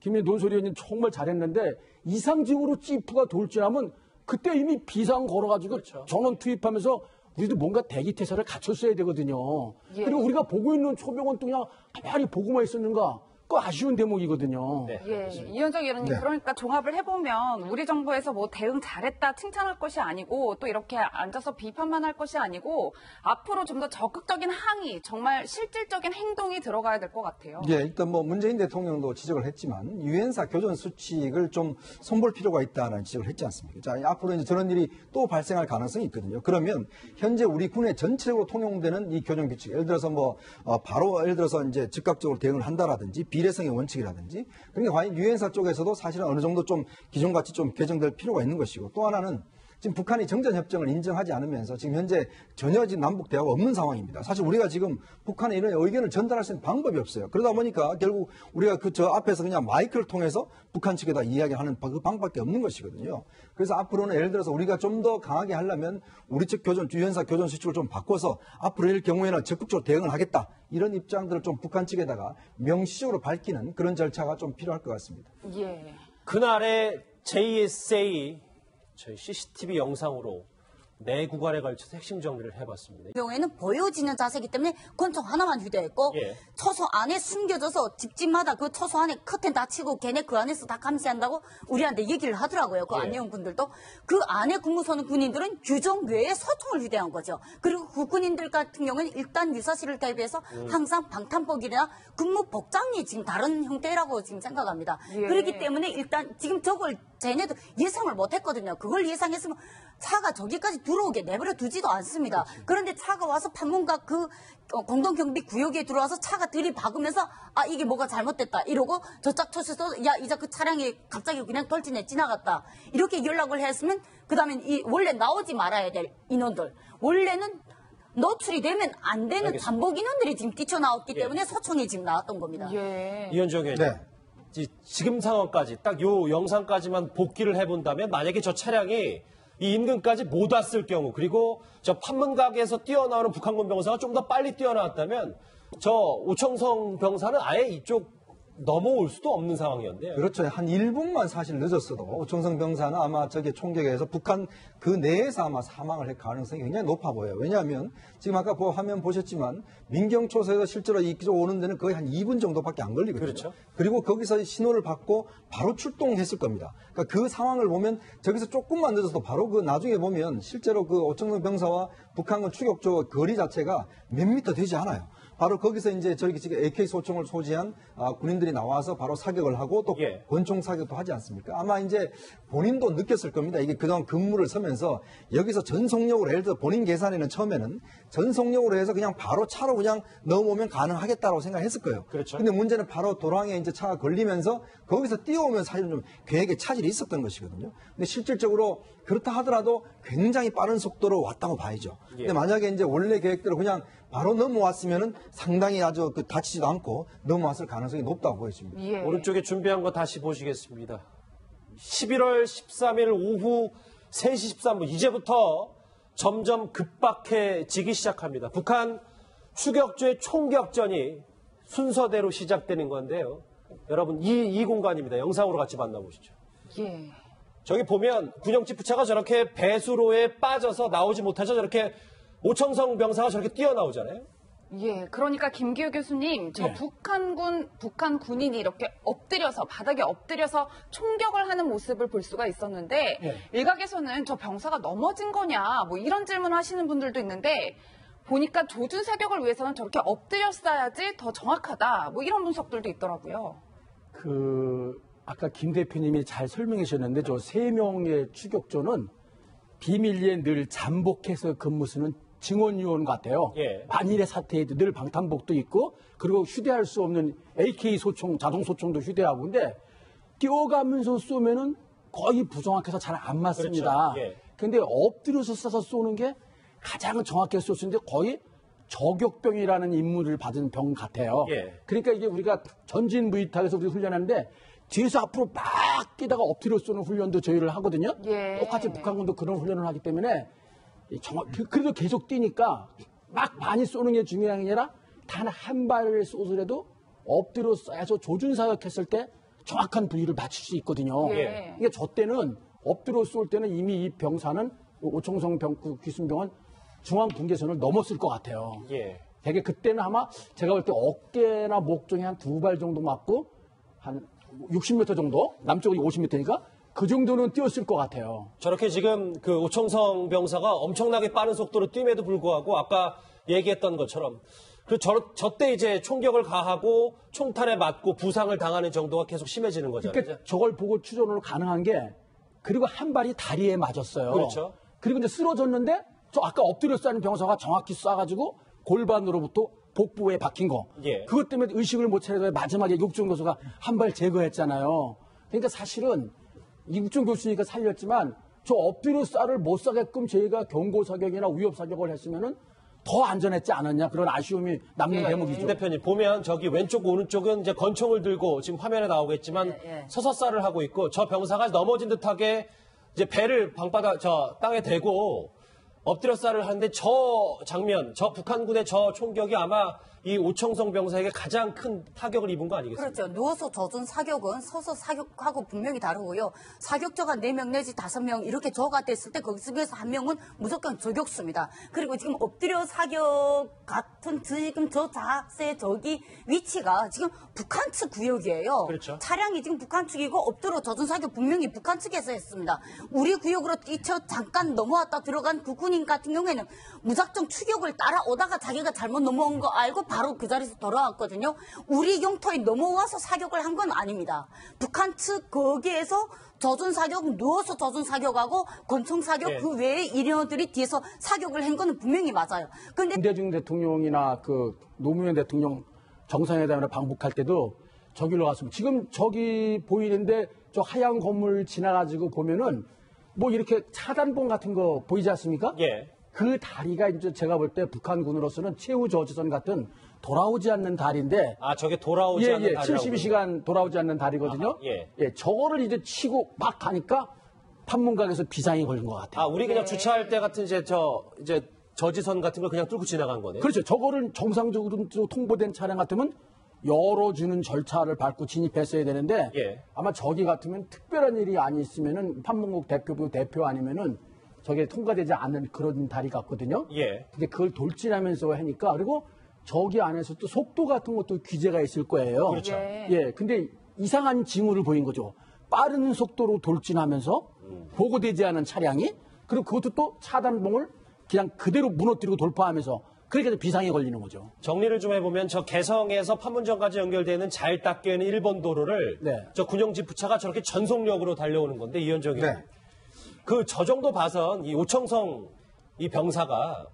김민 논소리 의원님 정말 잘했는데 이상징후로 찌프가 돌진하면 그때 이미 비상 걸어가지고 그렇죠. 전원 투입하면서 우리도 뭔가 대기태세를 갖췄어야 되거든요. 예. 그리고 우리가 보고 있는 초병은 또 그냥 가만히 보고만 있었는가? 그 아쉬운 대목이거든요. 네. 예, 이현정 의원님 그러니까 종합을 해보면 우리 정부에서 뭐 대응 잘했다 칭찬할 것이 아니고 또 이렇게 앉아서 비판만 할 것이 아니고 앞으로 좀 더 적극적인 항의, 정말 실질적인 행동이 들어가야 될 것 같아요. 예, 일단 뭐 문재인 대통령도 지적을 했지만 유엔사 교전 수칙을 좀 손볼 필요가 있다는 지적을 했지 않습니까? 자, 앞으로 이제 저런 일이 또 발생할 가능성이 있거든요. 그러면 현재 우리 군의 전체적으로 통용되는 이 교전 규칙, 예를 들어서 바로 예를 들어서 이제 즉각적으로 대응을 한다라든지 비례성의 원칙이라든지 그러니까 과연 유엔사 쪽에서도 사실은 어느 정도 좀 기존같이 좀 개정될 필요가 있는 것이고 또 하나는 지금 북한이 정전협정을 인정하지 않으면서 지금 현재 전혀 지금 남북 대화가 없는 상황입니다. 사실 우리가 지금 북한에 이런 의견을 전달할 수 있는 방법이 없어요. 그러다 보니까 결국 우리가 저 앞에서 그냥 마이크를 통해서 북한 측에다 이야기하는 그 방법밖에 없는 것이거든요. 그래서 앞으로는 예를 들어서 우리가 좀 더 강하게 하려면 우리 측 유엔사 교전 수칙을 좀 바꿔서 앞으로 이럴 경우에는 적극적으로 대응을 하겠다. 이런 입장들을 좀 북한 측에다가 명시적으로 밝히는 그런 절차가 좀 필요할 것 같습니다. 예. 그날의 JSA 저희 CCTV 영상으로 네 구간에 걸쳐서 핵심 정리를 해봤습니다. 경우에는 보여지는 자세이기 때문에 권총 하나만 휴대했고 예. 처소 안에 숨겨져서 집집마다 그 처소 안에 커튼 닫히고 걔네 그 안에서 다 감시한다고 우리한테 얘기를 하더라고요. 그 예. 안내원분들도. 그 안에 근무 서는 군인들은 규정 외에 소총을 휴대한 거죠. 그리고 그 군인들 같은 경우는 일단 유사시를 대비해서 항상 방탄복이나 근무 복장이 지금 다른 형태라고 지금 생각합니다. 예. 그렇기 때문에 일단 지금 저걸 쟤네도 예상을 못했거든요. 그걸 예상했으면 차가 저기까지 들어오게 내버려 두지도 않습니다. 그런데 차가 와서 판문각 그 공동경비 구역에 들어와서 차가 들이박으면서 아 이게 뭐가 잘못됐다 이러고 저짝 쳐서 야 이제 그 차량이 갑자기 그냥 돌진해 지나갔다 이렇게 연락을 했으면 그다음에 이 원래 나오지 말아야 될 인원들 원래는 노출이 되면 안 되는 알겠습니다. 잠복 인원들이 지금 뛰쳐나왔기 때문에 소총이 지금 나왔던 겁니다. 예. 이현정 의원. 네. 지금 상황까지 딱 요 영상까지만 복기를 해본다면 만약에 저 차량이 이 인근까지 못 왔을 경우 그리고 저 판문각에서 뛰어나오는 북한군 병사가 좀 더 빨리 뛰어나왔다면 저 오청성 병사는 아예 이쪽 넘어올 수도 없는 상황이었네요. 그렇죠. 한 1분만 사실 늦었어도 오청성 병사는 아마 저게 총격에서 북한 그 내에서 아마 사망을 할 가능성이 굉장히 높아 보여요. 왜냐하면 지금 아까 화면 보셨지만 민경초소에서 실제로 이쪽 오는 데는 거의 한 2분 정도밖에 안 걸리거든요. 그렇죠. 그리고 거기서 신호를 받고 바로 출동했을 겁니다. 그러니까 그 상황을 보면 저기서 조금만 늦어도 바로 그 나중에 보면 실제로 그 오청성 병사와 북한군 추격조 거리 자체가 몇 미터 되지 않아요. 바로 거기서 이제 저기 지금 AK 소총을 소지한 군인들이 나와서 바로 사격을 하고 또 예. 권총 사격도 하지 않습니까? 아마 이제 본인도 느꼈을 겁니다. 이게 그동안 근무를 서면서 여기서 전속력으로 예를 들어 본인 계산에는 처음에는 전속력으로 해서 그냥 바로 차로 그냥 넘어오면 가능하겠다라고 생각했을 거예요. 그렇죠. 근데 문제는 바로 도랑에 이제 차가 걸리면서 거기서 뛰어오면 사실 좀 계획에 차질이 있었던 것이거든요. 근데 실질적으로 그렇다 하더라도 굉장히 빠른 속도로 왔다고 봐야죠. 근데 만약에 이제 원래 계획대로 그냥 바로 넘어왔으면은 상당히 아주 다치지도 않고 넘어왔을 가능성이 높다고 보여집니다. 예. 오른쪽에 준비한 거 다시 보시겠습니다. 11월 13일 오후 3시 13분 이제부터 점점 급박해지기 시작합니다. 북한 추격조의 총격전이 순서대로 시작되는 건데요. 여러분 이 공간입니다. 영상으로 같이 만나보시죠. 예. 저기 보면 군용지프차가 저렇게 배수로에 빠져서 나오지 못하죠. 저렇게 오청성 병사가 저렇게 뛰어나오잖아요. 예, 그러니까 김기호 교수님, 저 네. 북한 군인이 이렇게 엎드려서, 바닥에 엎드려서 총격을 하는 모습을 볼 수가 있었는데, 네. 일각에서는 저 병사가 넘어진 거냐, 뭐 이런 질문 하시는 분들도 있는데, 보니까 조준 사격을 위해서는 저렇게 엎드렸어야지 더 정확하다, 뭐 이런 분석들도 있더라고요. 아까 김 대표님이 잘 설명해 주셨는데 저 3명의 추격조는 비밀리에 늘 잠복해서 근무 쓰는 증원요원 같아요. 예. 만일의 사태에도 늘 방탄복도 있고 그리고 휴대할 수 없는 AK 소총, 자동 소총도 휴대하고 근데 뛰어가면서 쏘면은 거의 부정확해서 잘 안 맞습니다. 그렇죠. 예. 근데 엎드려서 쏴서 쏘는 게 가장 정확하게 쏘는데 거의 저격병이라는 임무를 받은 병 같아요. 예. 그러니까 이게 우리가 전진 무이탁에서 우리 훈련하는데 뒤에서 앞으로 막 뛰다가 엎드려 쏘는 훈련도 저희를 하거든요. 예. 똑같이 북한군도 그런 훈련을 하기 때문에 그래도 계속 뛰니까 막 많이 쏘는 게 중요한 게 아니라 단 한 발을 쏘더라도 엎드려 쏴서 조준 사격했을 때 정확한 부위를 맞출 수 있거든요. 예. 그러니까 저 때는 엎드려 쏠 때는 이미 이 병사는 오청성 귀순병은 중앙 분계선을 넘었을 것 같아요. 예. 되게 그때는 아마 제가 볼 때 어깨나 목 중에 한 2발 정도 맞고 한 60m 정도 남쪽이 50m니까 그 정도는 뛰었을 것 같아요. 저렇게 지금 그 오청성 병사가 엄청나게 빠른 속도로 뛴에도 불구하고 아까 얘기했던 것처럼 저때 이제 총격을 가하고 총탄에 맞고 부상을 당하는 정도가 계속 심해지는 거잖아요. 그러니까 저걸 보고 추론으로 가능한 게 그리고 한 발이 다리에 맞았어요. 그렇죠. 그리고 이제 쓰러졌는데 저 아까 엎드려 쏘는 병사가 정확히 쏴가지고 골반으로부터 복부에 박힌 거. 예. 그것 때문에 의식을 못 차리다가 마지막에 육종 교수가 한 발 제거했잖아요. 그러니까 사실은 육종 교수니까 살렸지만 저 엎드려 쏴를 못 쏴게끔 저희가 경고 사격이나 위협 사격을 했으면은 더 안전했지 않았냐 그런 아쉬움이 남는 대목이죠. 김 대표님 보면 저기 왼쪽 오른쪽은 이제 권총을 들고 지금 화면에 나오겠지만 서서 쌀을 하고 있고 저 병사가 넘어진 듯하게 이제 배를 땅에 대고 엎드려 쌀을 하는데 저 장면, 저 북한군의 저 총격이 아마 이 오청성 병사에게 가장 큰 타격을 입은 거 아니겠습니까? 그렇죠. 누워서 조준 사격은 서서 사격하고 분명히 다르고요. 사격자가 4명 내지 5명 이렇게 저가 됐을 때 거기서 한 명은 무조건 저격수입니다. 그리고 지금 엎드려 사격 같은 지금 저 자세 저기 위치가 지금 북한 측 구역이에요. 그렇죠. 차량이 지금 북한 측이고 엎드려 조준 사격 분명히 북한 측에서 했습니다. 우리 구역으로 뛰쳐 잠깐 넘어왔다 들어간 그 군인 북한군인 같은 경우에는 무작정 추격을 따라오다가 자기가 잘못 넘어온 거 알고 바로 그 자리에서 돌아왔거든요. 우리 영토에 넘어와서 사격을 한 건 아닙니다. 북한 측 거기에서 저준 사격, 누워서 저준 사격하고 권총 사격 예. 그 외에 인여들이 뒤에서 사격을 한 거는 분명히 맞아요. 근데 김대중 대통령이나 그 노무현 대통령 정상회담을 방북할 때도 저기로 갔습니다. 지금 저기 보이는데 저 하얀 건물 지나가지고 보면은 뭐 이렇게 차단봉 같은 거 보이지 않습니까? 예. 그 다리가 이제 제가 볼 때 북한군으로서는 최후 저지선 같은 돌아오지 않는 다리인데 아, 저게 돌아오지 예, 않는 예, 다리라고 72시간 돌아오지 않는 다리거든요. 아하, 예. 예, 저거를 이제 치고 막 가니까 판문각에서 비상이 걸린 것 같아요. 아, 우리 그냥 주차할 때 같은 이제 저지선 같은 걸 그냥 뚫고 지나간 거네요. 그렇죠. 저거를 정상적으로 통보된 차량 같으면 열어주는 절차를 밟고 진입했어야 되는데 예. 아마 저기 같으면 특별한 일이 아니었으면은 판문국 대표부 대표 아니면은 저게 통과되지 않는 그런 다리 같거든요. 예. 근데 그걸 돌진하면서 하니까 그리고 저기 안에서 또 속도 같은 것도 규제가 있을 거예요. 그렇죠. 예. 근데 이상한 징후를 보인 거죠. 빠른 속도로 돌진하면서 보고되지 않은 차량이 그리고 그것도 또 차단봉을 그냥 그대로 무너뜨리고 돌파하면서 그러니까 비상에 걸리는 거죠. 정리를 좀 해보면 저 개성에서 판문점까지 연결되는 잘 닦여있는 일본 도로를 네. 저 군용지프차가 저렇게 전속력으로 달려오는 건데 이현정이 네. 그 저 정도 봐선 이 오청성 이 병사가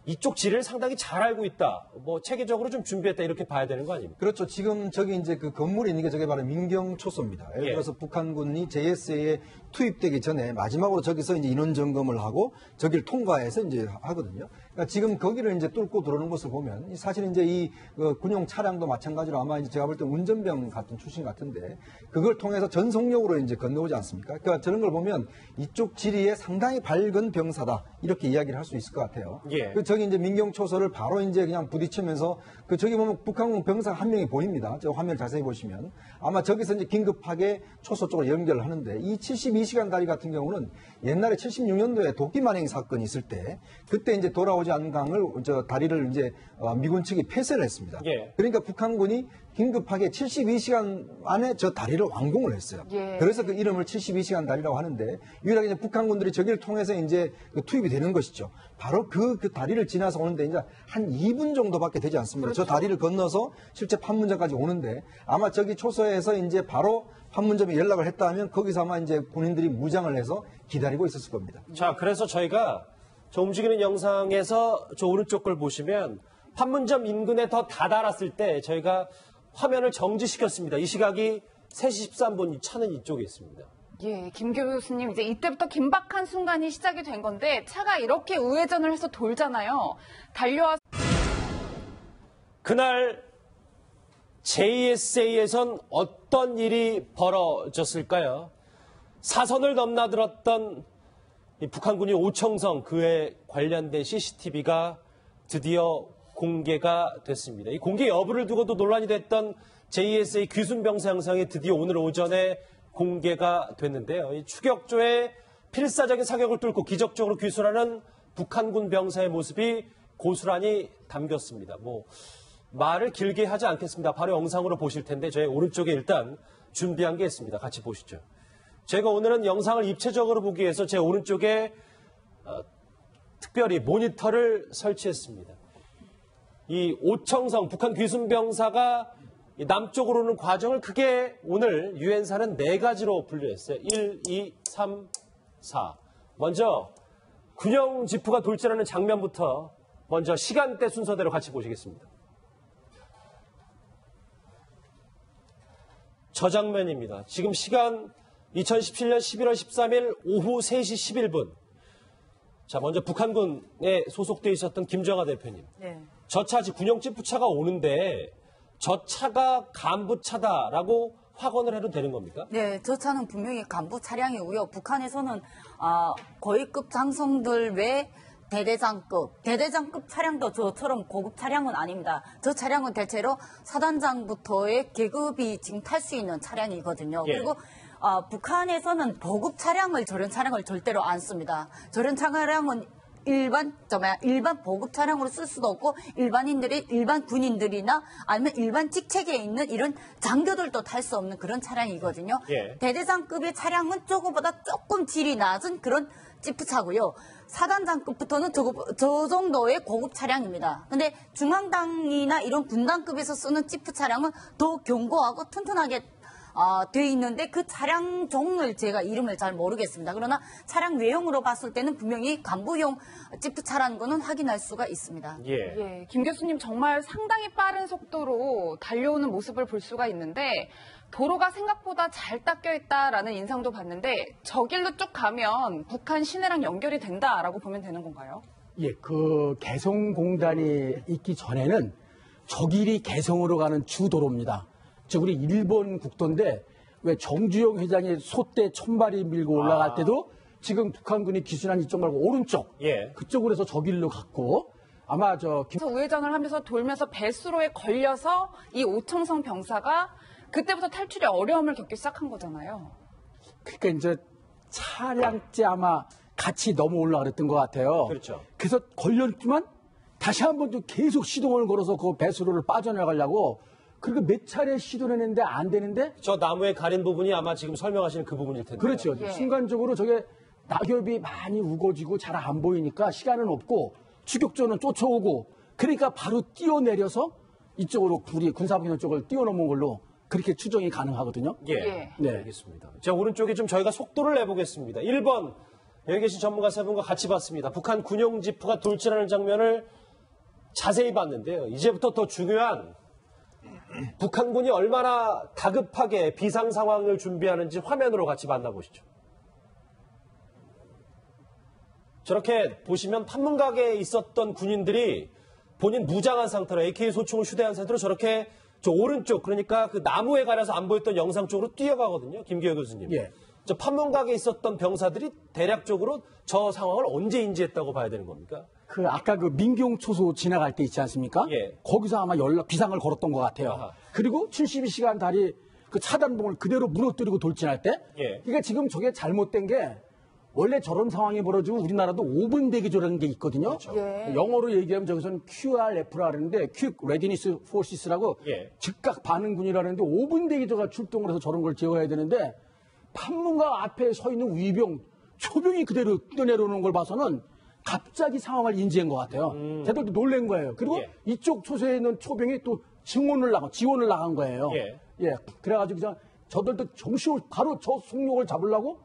이쪽 지를 상당히 잘 알고 있다. 뭐 체계적으로 좀 준비했다 이렇게 봐야 되는 거 아닙니까? 그렇죠. 지금 저기 이제 그 건물이 있는 게 저게 바로 민경초소입니다. 예를 예. 들어서 북한군이 JSA에 투입되기 전에 마지막으로 저기서 이제 인원 점검을 하고 저기를 통과해서 이제 하거든요. 그러니까 지금 거기를 이제 뚫고 들어오는 것을 보면 사실 이제 이 군용 차량도 마찬가지로 아마 이제 제가 볼 때 운전병 같은 출신 같은데 그걸 통해서 전속력으로 이제 건너오지 않습니까? 그러니까 저런 걸 보면 이쪽 지리에 상당히 밝은 병사다 이렇게 이야기를 할 수 있을 것 같아요. 예. 그 저기 이제 민경초소를 바로 이제 그냥 부딪히면서 그 저기 보면 북한군 병사 한 명이 보입니다. 저 화면 자세히 보시면 아마 저기서 이제 긴급하게 초소 쪽으로 연결을 하는데 이 72시간 다리 같은 경우는 옛날에 76년도에 도끼 만행 사건이 있을 때 그때 이제 돌아오지 않은 강을 저 다리를 이제 미군 측이 폐쇄를 했습니다. 예. 그러니까 북한군이 긴급하게 72시간 안에 저 다리를 완공을 했어요. 예. 그래서 그 이름을 72시간 다리라고 하는데 유일하게 이제 북한군들이 저기를 통해서 이제 그 투입이 되는 것이죠. 바로 그 다리를 지나서 오는데 이제 한 2분 정도밖에 되지 않습니다. 저 다리를 건너서 실제 판문점까지 오는데 아마 저기 초소에서 이제 바로 판문점에 연락을 했다 하면 거기서 아마 이제 군인들이 무장을 해서 기다리고 있었을 겁니다. 자, 그래서 저희가 저 움직이는 영상에서 저 오른쪽 걸 보시면 판문점 인근에 더 다다랐을 때 저희가 화면을 정지시켰습니다. 이 시각이 3시 13분, 이 차는 이쪽에 있습니다. 예, 김 교수님, 이제 이때부터 긴박한 순간이 시작이 된 건데, 차가 이렇게 우회전을 해서 돌잖아요. 달려와서. 그날 JSA에선 어떤 일이 벌어졌을까요? 사선을 넘나들었던 이 북한군이 오청성 그에 관련된 CCTV가 드디어 공개가 됐습니다. 이 공개 여부를 두고도 논란이 됐던 JSA 귀순병사 영상이 드디어 오늘 오전에 공개가 됐는데요. 이 추격조의 필사적인 사격을 뚫고 기적적으로 귀순하는 북한군 병사의 모습이 고스란히 담겼습니다. 뭐 말을 길게 하지 않겠습니다. 바로 영상으로 보실 텐데 저희 오른쪽에 일단 준비한 게 있습니다. 같이 보시죠. 제가 오늘은 영상을 입체적으로 보기 위해서 제 오른쪽에 특별히 모니터를 설치했습니다. 이 오청성 북한 귀순병사가 남쪽으로 오는 과정을 크게 오늘 유엔사는 4가지로 분류했어요. 1, 2, 3, 4. 먼저 군용 지프가 돌진하는 장면부터 먼저 시간대 순서대로 같이 보시겠습니다. 저 장면입니다. 지금 시간 2017년 11월 13일 오후 3시 11분. 자, 먼저 북한군에 소속돼 있었던 김정하 대표님. 네. 저 차, 군용 지프차가 오는데 저 차가 간부 차다라고 확언을 해도 되는 겁니까? 네, 저 차는 분명히 간부 차량이고요. 북한에서는 거위급 장성들 외 대대장급 차량도 저처럼 고급 차량은 아닙니다. 저 차량은 대체로 사단장부터의 계급이 지금 탈 수 있는 차량이거든요. 예. 그리고 북한에서는 보급 차량을 저런 차량을 절대로 안 씁니다. 저런 차량은 일반 보급 차량으로 쓸 수도 없고 일반 군인들이나 아니면 일반 직책에 있는 이런 장교들도 탈 수 없는 그런 차량이거든요. 예. 대대장급의 차량은 저거보다 조금 질이 낮은 그런 지프차고요. 사단장급부터는 저 정도의 고급 차량입니다. 근데 중앙당이나 이런 군단급에서 쓰는 지프 차량은 더 견고하고 튼튼하게 돼 있는데 그 차량 종을 제가 이름을 잘 모르겠습니다. 그러나 차량 외형으로 봤을 때는 분명히 간부용 지프차라는 거는 확인할 수가 있습니다. 예. 예, 김 교수님 정말 상당히 빠른 속도로 달려오는 모습을 볼 수가 있는데 도로가 생각보다 잘 닦여 있다라는 인상도 봤는데 저 길로 쭉 가면 북한 시내랑 연결이 된다라고 보면 되는 건가요? 예, 그 개성공단이 있기 전에는 저 길이 개성으로 가는 주도로입니다. 즉 우리 일본 국도인데 왜 정주영 회장이 소떼 천발이 밀고 올라갈 때도 지금 북한군이 기순한 이쪽 말고 오른쪽 예. 그쪽으로 해서 저 길로 갔고 아마 그래서 우회전을 하면서 돌면서 배수로에 걸려서 이 오청성 병사가 그때부터 탈출에 어려움을 겪기 시작한 거잖아요. 그러니까 이제 차량째 아마 같이 넘어 올라 그랬던 것 같아요. 그렇죠. 그래서 걸렸지만 다시 한 번 또 계속 시동을 걸어서 그 배수로를 빠져나가려고 그리고 몇 차례 시도를 했는데 안 되는데 저 나무에 가린 부분이 아마 지금 설명하시는 그 부분일 텐데. 그렇죠. 예. 순간적으로 저게 낙엽이 많이 우거지고 잘 안 보이니까 시간은 없고 추격전은 쫓아오고 그러니까 바로 뛰어내려서 이쪽으로 우리 군사분야 쪽을 뛰어넘은 걸로 그렇게 추정이 가능하거든요. 예. 예. 네. 알겠습니다. 자, 오른쪽에 좀 저희가 속도를 내보겠습니다. 1번, 여기 계신 전문가 세 분과 같이 봤습니다. 북한 군용 지프가 돌진하는 장면을 자세히 봤는데요. 이제부터 더 중요한 북한군이 얼마나 다급하게 비상 상황을 준비하는지 화면으로 같이 만나보시죠. 저렇게 보시면 판문각에 있었던 군인들이 본인 무장한 상태로 AK 소총을 휴대한 상태로 저렇게 저 오른쪽 그러니까 그 나무에 가려서 안 보였던 영상 쪽으로 뛰어가거든요. 김기호 교수님. 예. 저 판문각에 있었던 병사들이 대략적으로 저 상황을 언제 인지했다고 봐야 되는 겁니까? 그 아까 그 민경초소 지나갈 때 있지 않습니까? 예. 거기서 아마 비상을 걸었던 것 같아요. 아하. 그리고 72시간 다리 그 차단봉을 그대로 무너뜨리고 돌진할 때. 예. 그러니까 지금 저게 잘못된 게 원래 저런 상황이 벌어지면 우리나라도 5분 대기조라는 게 있거든요. 예. 영어로 얘기하면 저기서는 QRF라 하는데 Quick Readiness Forces라고 예. 즉각 반응군이라는데 5분 대기조가 출동을 해서 저런 걸 제어해야 되는데 판문각 앞에 서 있는 위병, 초병이 그대로 뛰어내려오는 걸 봐서는 갑자기 상황을 인지한 것 같아요. 쟤들도 놀란 거예요. 그리고 예. 이쪽 초소에 있는 초병이 또 지원을 나간 거예요. 예. 그래가지고 저들도 정신을 바로 저 속력을 잡으려고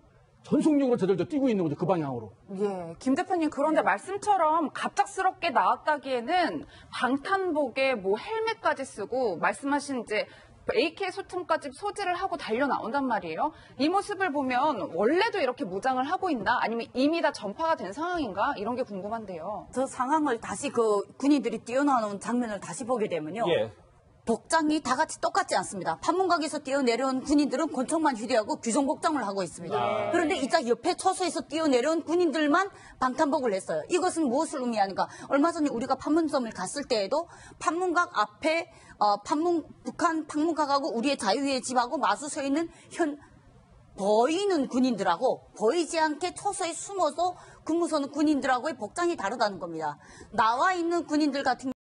전속력으로 저들도 뛰고 있는 거죠. 그 방향으로. 예, 김 대표님 그런데 말씀처럼 갑작스럽게 나왔다기에는 방탄복에 뭐 헬멧까지 쓰고 말씀하신 이제 AK 소총까지 소지를 하고 달려 나온단 말이에요. 이 모습을 보면 원래도 이렇게 무장을 하고 있나? 아니면 이미 다 전파가 된 상황인가? 이런 게 궁금한데요. 저 상황을 다시 그 군인들이 뛰어나오는 장면을 다시 보게 되면요. 예. 복장이 다 같이 똑같지 않습니다. 판문각에서 뛰어내려온 군인들은 권총만 휴대하고 귀성복장을 하고 있습니다. 그런데 이자 옆에 초소에서 뛰어내려온 군인들만 방탄복을 했어요. 이것은 무엇을 의미하는가? 얼마 전에 우리가 판문점을 갔을 때에도 판문각 앞에 북한 판문각하고 우리의 자유의 집하고 마주 서 있는 보이는 군인들하고 보이지 않게 초소에 숨어서 근무 서는 군인들하고의 복장이 다르다는 겁니다. 나와 있는 군인들 같은